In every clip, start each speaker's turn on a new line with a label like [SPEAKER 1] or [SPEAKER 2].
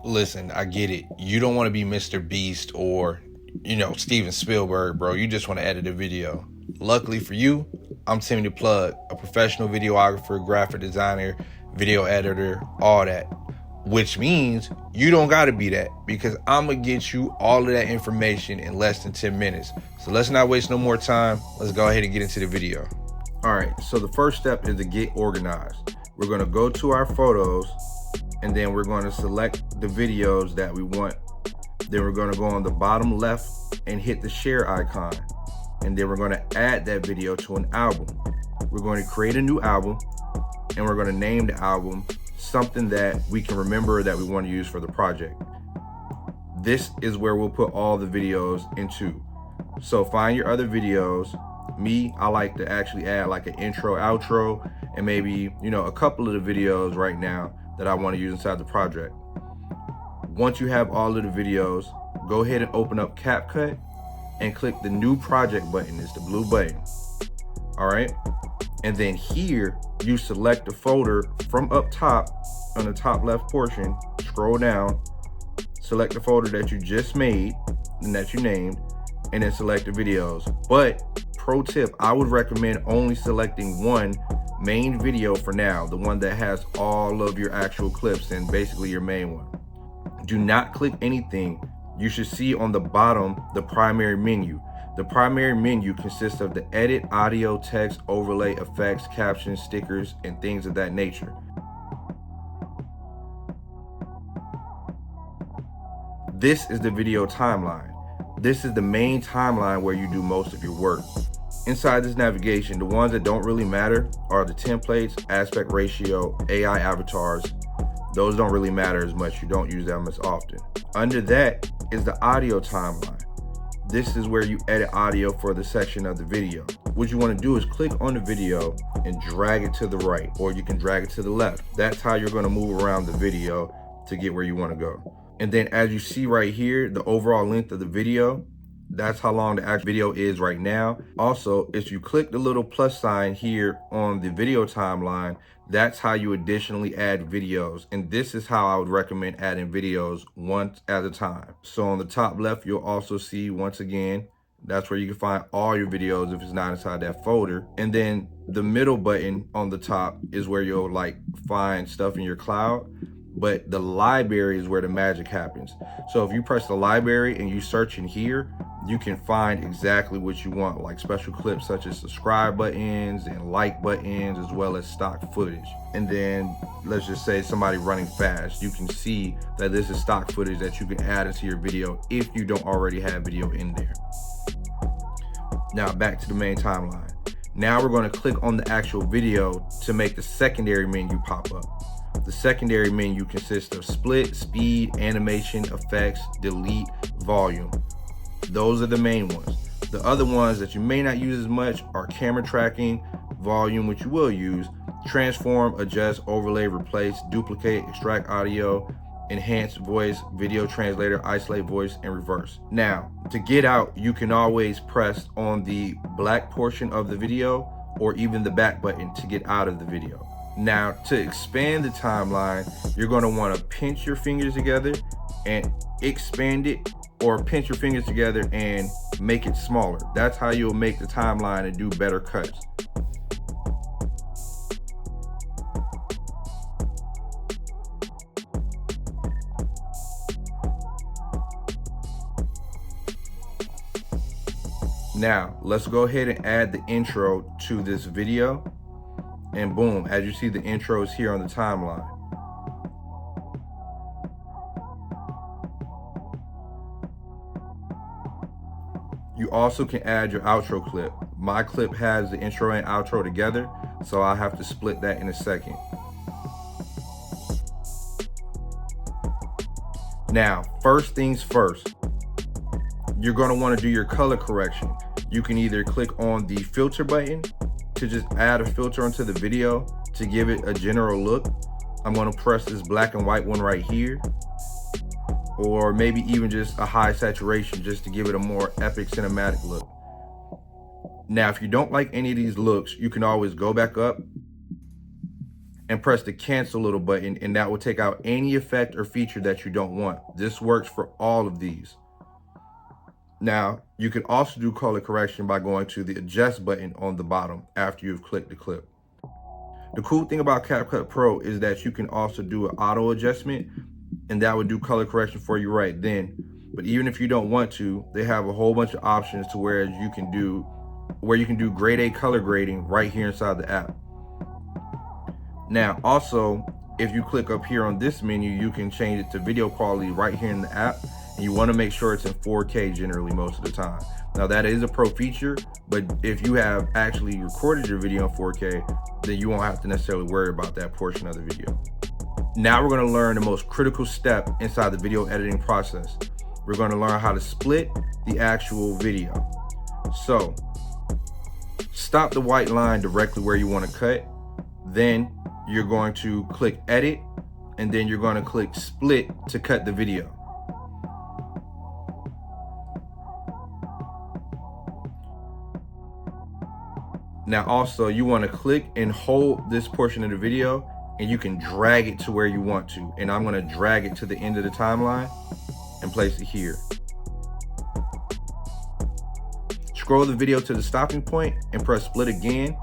[SPEAKER 1] Listen, I get it. You don't want to be Mr. Beast or, Steven Spielberg, bro. You just want to edit a video. Luckily for you, I'm Timmy the Plug, a professional videographer, graphic designer, video editor, all that. Which means you don't got to be that, because I'm going to get you all of that information in less than 10 minutes. So let's not waste no more time. Let's go ahead and get into the video. All right, so the first step is to get organized. We're going to go to our photos, and then we're going to select the videos that we want. Then we're going to go on the bottom left and hit the share icon. And then we're going to add that video to an album. We're going to create a new album, and we're going to name the album something that we can remember that we want to use for the project. This is where we'll put all the videos into. So find your other videos. Me, I like to actually add like an intro, outro, and maybe, a couple of the videos right now that I want to use inside the project. Once you have all of the videos, go ahead and open up Capcut and click the new project button. It's the blue button. All right. And then here you select the folder from up top on the top left portion, scroll down, select the folder that you just made and that you named, and then select the videos. But pro tip, I would recommend only selecting one main video for now, the one that has all of your actual clips and basically your main one. Do not click anything. You should see on the bottom the primary menu. The primary menu consists of the edit, audio, text, overlay, effects, captions, stickers, and things of that nature. This is the video timeline. This is the main timeline where you do most of your work. Inside this navigation, the ones that don't really matter are the templates, aspect ratio, AI avatars. Those don't really matter as much. You don't use them as often. Under that is the audio timeline. This is where you edit audio for the section of the video. What you want to do is click on the video and drag it to the right, or you can drag it to the left. That's how you're going to move around the video to get where you want to go. And then as you see right here, the overall length of the video, that's how long the actual video is right now. Also, if you click the little plus sign here on the video timeline, that's how you additionally add videos. And this is how I would recommend adding videos once at a time. So on the top left, you'll also see, once again, that's where you can find all your videos if it's not inside that folder. And then the middle button on the top is where you'll find stuff in your cloud. But the library is where the magic happens. So if you press the library and you search in here, you can find exactly what you want, like special clips such as subscribe buttons and like buttons, as well as stock footage. And then let's just say somebody running fast, you can see that this is stock footage that you can add into your video if you don't already have video in there. Now back to the main timeline. Now we're going to click on the actual video to make the secondary menu pop up. The secondary menu consists of split, speed, animation, effects, delete, volume. Those are the main ones. The other ones that you may not use as much are camera tracking, volume, which you will use, transform, adjust, overlay, replace, duplicate, extract audio, enhance voice, video translator, isolate voice, and reverse. Now, to get out, you can always press on the black portion of the video or even the back button to get out of the video. Now, to expand the timeline, you're going to want to pinch your fingers together and expand it, or pinch your fingers together and make it smaller. That's how you'll make the timeline and do better cuts. Now, let's go ahead and add the intro to this video. And boom, as you see, the intro is here on the timeline. You also can add your outro clip. My clip has the intro and outro together, so I'll have to split that in a second. Now, first things first, you're going to want to do your color correction. You can either click on the filter button to just add a filter onto the video to give it a general look. I'm going to press this black and white one right here, or maybe even just a high saturation just to give it a more epic cinematic look. Now, if you don't like any of these looks, you can always go back up and press the cancel little button, and that will take out any effect or feature that you don't want. This works for all of these. Now, you can also do color correction by going to the adjust button on the bottom after you've clicked the clip. The cool thing about Capcut Pro is that you can also do an auto adjustment, and that would do color correction for you right then. But even if you don't want to, they have a whole bunch of options to where you can do grade A color grading right here inside the app. Now, also, if you click up here on this menu, you can change it to video quality right here in the app, and you want to make sure it's in 4K generally most of the time. Now, that is a pro feature, but if you have actually recorded your video in 4K, then you won't have to necessarily worry about that portion of the video. Now we're going to learn the most critical step inside the video editing process. We're going to learn how to split the actual video. So, stop the white line directly where you want to cut. Then you're going to click edit, and then you're going to click split to cut the video. Now also, you want to click and hold this portion of the video, and you can drag it to where you want to. And I'm going to drag it to the end of the timeline and place it here. Scroll the video to the stopping point and press split again.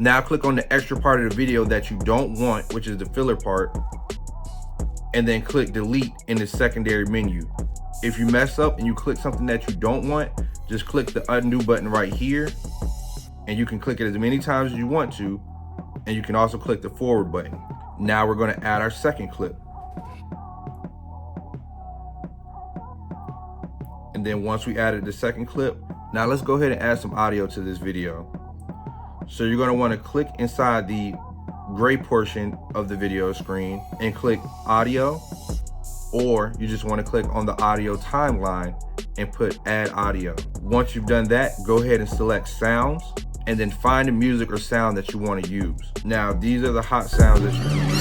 [SPEAKER 1] Now click on the extra part of the video that you don't want, which is the filler part, and then click delete in the secondary menu. If you mess up and you click something that you don't want, just click the undo button right here, and you can click it as many times as you want to, and you can also click the forward button. Now we're going to add our second clip. And then once we added the second clip, now let's go ahead and add some audio to this video. So you're going to want to click inside the gray portion of the video screen and click audio, or you just want to click on the audio timeline and put add audio. Once you've done that, go ahead and select sounds, and then find the music or sound that you want to use. Now, these are the hot sounds that you can use.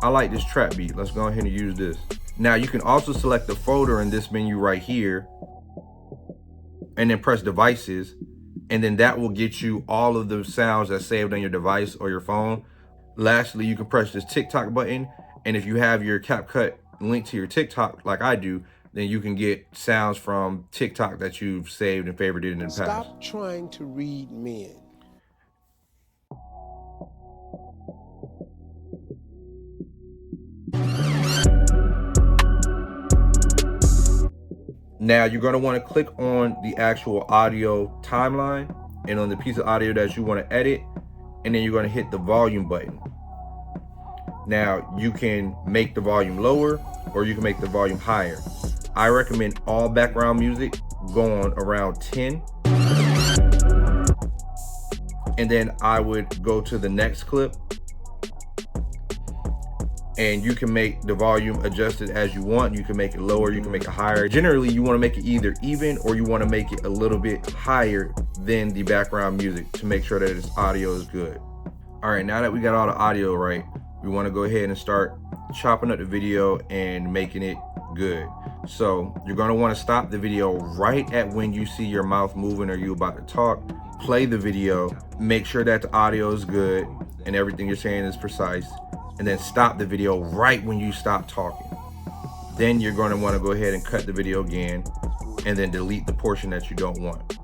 [SPEAKER 1] I like this trap beat. Let's go ahead and use this. Now, you can also select the folder in this menu right here, and then press devices, and then that will get you all of the sounds that's saved on your device or your phone. Lastly, you can press this TikTok button, and if you have your Capcut linked to your TikTok like I do, then you can get sounds from TikTok that you've saved and favorited in the past.
[SPEAKER 2] Stop trying to read men.
[SPEAKER 1] Now you're going to want to click on the actual audio timeline and on the piece of audio that you want to edit, and then you're going to hit the volume button. Now you can make the volume lower or you can make the volume higher. I recommend all background music going around 10. And then I would go to the next clip, and you can make the volume adjusted as you want. You can make it lower, you can make it higher. Generally, you want to make it either even or you want to make it a little bit higher than the background music to make sure that its audio is good. All right, now that we got all the audio right, we want to go ahead and start chopping up the video and making it good. So you're going to want to stop the video right at when you see your mouth moving or you about to talk. Play the video, make sure that the audio is good and everything you're saying is precise, and then stop the video right when you stop talking. Then you're going to want to go ahead and cut the video again, and then delete the portion that you don't want.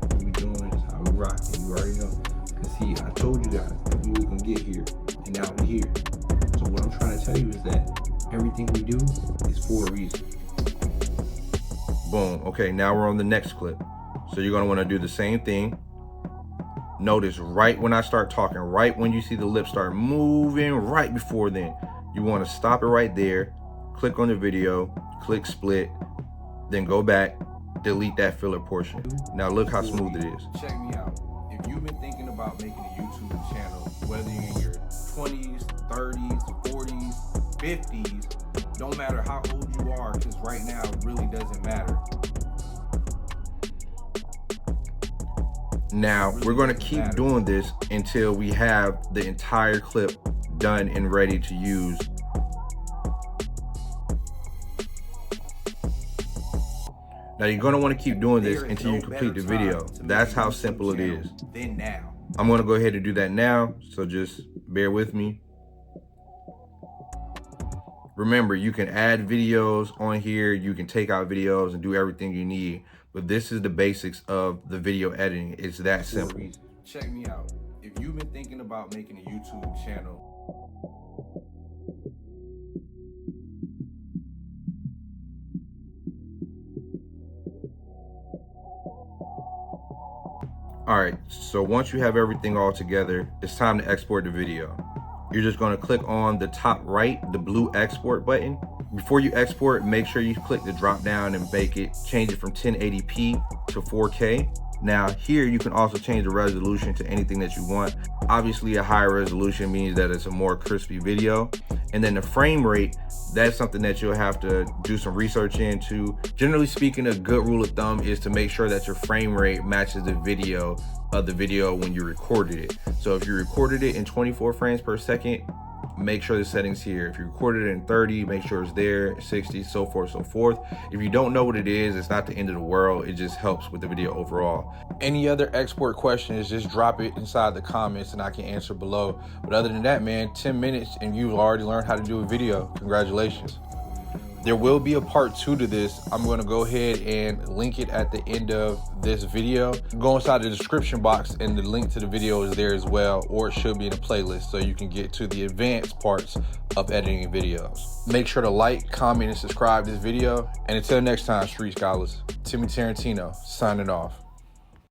[SPEAKER 1] What we doing is how we rock, and you already know. Cause see, I told you guys that we was gonna get here, and now we're here. So what I'm trying to tell you is that everything we do is for a reason. Boom. Okay, now we're on the next clip. So you're gonna wanna do the same thing. Notice right when I start talking, right when you see the lips start moving, right before then, you wanna stop it right there, click on the video, click split, then go back, delete that filler portion. Now look how smooth it is. Check me out. If you've been thinking about making a YouTube channel, whether you're in your 20s, 30s, 40s, 50s, don't matter how old you are, because right now it really doesn't matter. Now, we're going to keep doing this until we have the entire clip done and ready to use Now you're gonna wanna keep doing this until you complete the video. That's how simple it is. I'm gonna go ahead and do that now, so just bear with me. Remember, you can add videos on here, you can take out videos and do everything you need, but this is the basics of the video editing. It's that simple. Check me out. If you've been thinking about making a YouTube channel, all right, so once you have everything all together, it's time to export the video. You're just gonna click on the top right, the blue export button. Before you export, make sure you click the drop down and change it from 1080p to 4K. Now here you can also change the resolution to anything that you want. Obviously a higher resolution means that it's a more crispy video. And then the frame rate, that's something that you'll have to do some research into. Generally speaking, a good rule of thumb is to make sure that your frame rate matches the video when you recorded it. So if you recorded it in 24 frames per second, make sure the settings here. If you recorded it in 30, make sure it's there, 60, so forth, so forth. If you don't know what it is, it's not the end of the world. It just helps with the video overall. Any other export questions, just drop it inside the comments and I can answer below. But other than that, man, 10 minutes and you've already learned how to do a video. Congratulations. There will be a part 2 to this. I'm gonna go ahead and link it at the end of this video. Go inside the description box and the link to the video is there as well, or it should be in a playlist so you can get to the advanced parts of editing videos. Make sure to like, comment, and subscribe to this video. And until next time, Street Scholars, Timmy Tarantino signing off.